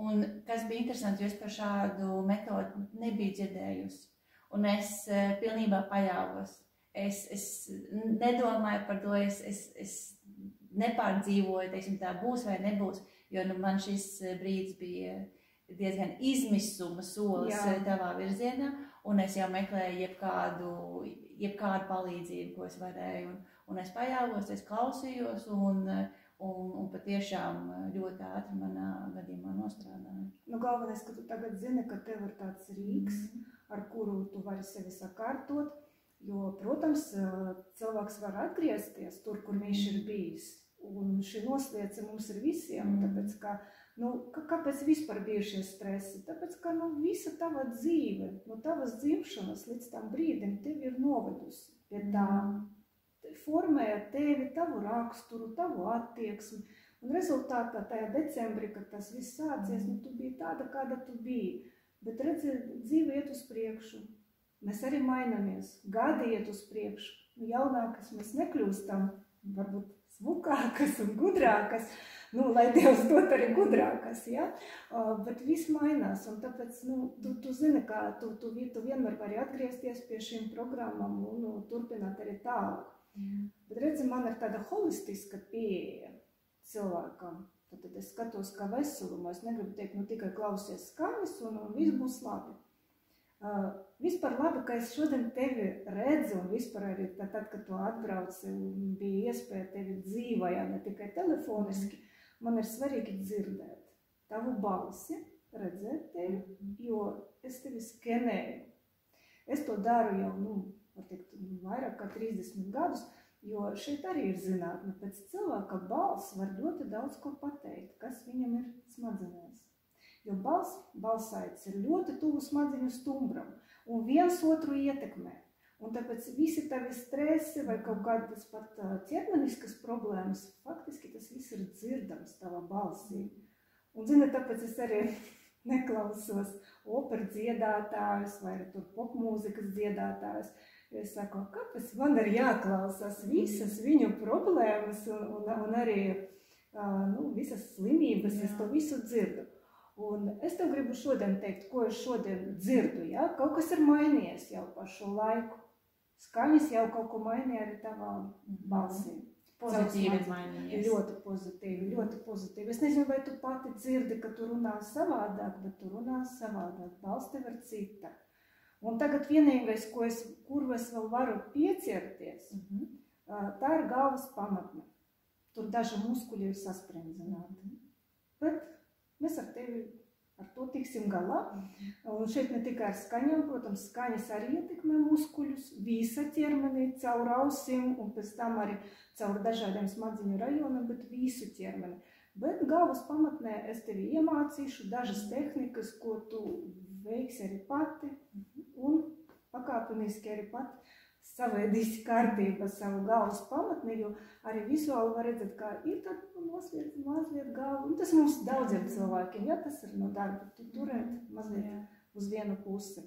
Un kas bija interesanti, jo es par šādu metodu nebiju dzirdējusi. Un es pilnībā paļāvos. Es nedomāju par to, es nepārdzīvoju, teiksim, tā būs vai nebūs, jo man šis brīdis bija diezgan izmisuma solis tavā virzienā, un es jau meklēju jebkādu palīdzību, ko es varēju, un es paļāvos, es klausījos, un patiešām ļoti ātri manā gadījumā nostrādāju. Nu, galvenais, ka tu tagad zini, ka tev ir tāds rīks, ar kuru tu vari sevi sakārtot, jo, protams, cilvēks var atgriezties tur, kur viņš ir bijis. Un šī nosliece mums ir visiem, tāpēc, ka, kāpēc vispār bijušies stresi? Tāpēc, ka, visa tava dzīve, no tavas dzimšanas līdz tam brīdim tevi ir novedusi pie tā, formēja tevi, tavu raksturu, tavu attieksmi. Un rezultātā tajā decembrī, kad tas viss sācies, tu biji tāda, kāda tu biji. Bet redzi, dzīve iet uz priekšu. Mēs arī mainamies. Gadi iet uz priekšu. Jaunākas mēs nekļūstam, varbūt smukākas un gudrākas. Lai Dievs dot arī gudrākas, ja? Bet viss mainās. Un tāpēc, tu zini, kā tu vienmēr vari atgriezties pie šīm programmām un turpināt arī tālāk. Bet redzi, man ir tāda holistiska pieeja cilvēkam. Tad es skatos kā veselumu. Es negribu teikt, tikai klausies skaņas un viss būs labi. Vispār labi, ka es šodien tevi redzu un vispār arī tad, kad tu atbrauci un bija iespēja tevi dzīvajā, ne tikai telefoniski, man ir svarīgi dzirdēt tavu balsi, redzēt tevi, jo es tevi skenēju. Es to daru jau, var teikt, vairāk kā 30 gadus, jo šeit arī ir zinātne. Pēc cilvēka balss var ļoti daudz ko pateikt, kas viņam ir smadzenēs. Jo balsaids ir ļoti tuvu smadzeņu stumbram un viens otru ietekmē. Un tāpēc visi tavi stresi vai kaut kādas pat ķermeniskas problēmas, faktiski tas viss ir dzirdams tavā balsī. Un zini, tāpēc es arī neklausos operu dziedātājus vai tur popmūzikas dziedātājus. Es saku, kāpēc man ir jāklausās visas viņu problēmas un arī visas slimības, es to visu dzirdu. Un es tev gribu šodien teikt, ko es šodien dzirdu, ja? Kaut kas ir mainījies jau par šo laiku. Skaņas jau kaut ko mainīja arī tavā balsī. Pozitīvi mainījies. Ļoti pozitīvi, ļoti pozitīvi. Es nezinu, vai tu pati dzirdi, ka tu runā savādāk, bet tu runā savādāk. Balss tev ir cita. Un tagad vienīgais, kuru es vēl varu pieķerties, tā ir galvas pamatne. Tur daži muskuļi ir sasprindzināti. Bet mēs ar tevi ar to tiksim galā. Un šeit ne tikai ar skaņām, protams, skaņas arī ietekmē muskuļus, visa ķermenī, caur ausim un pēc tam arī caur dažādiem smadzeņu rajoniem, bet visu ķermeni. Bet galvas pamatnē es tevi iemācīšu dažas tehnikas, ko tu veiksi arī pati un pakāpeniski arī pati savēdīsi kārtībā savu galvas pamatni, jo arī vizuāli var redzēt, kā ir tāda mazliet galva. Un tas mums daudziem cilvēkiem, ja tas ir no darba, tu turēt mazliet uz vienu pusi.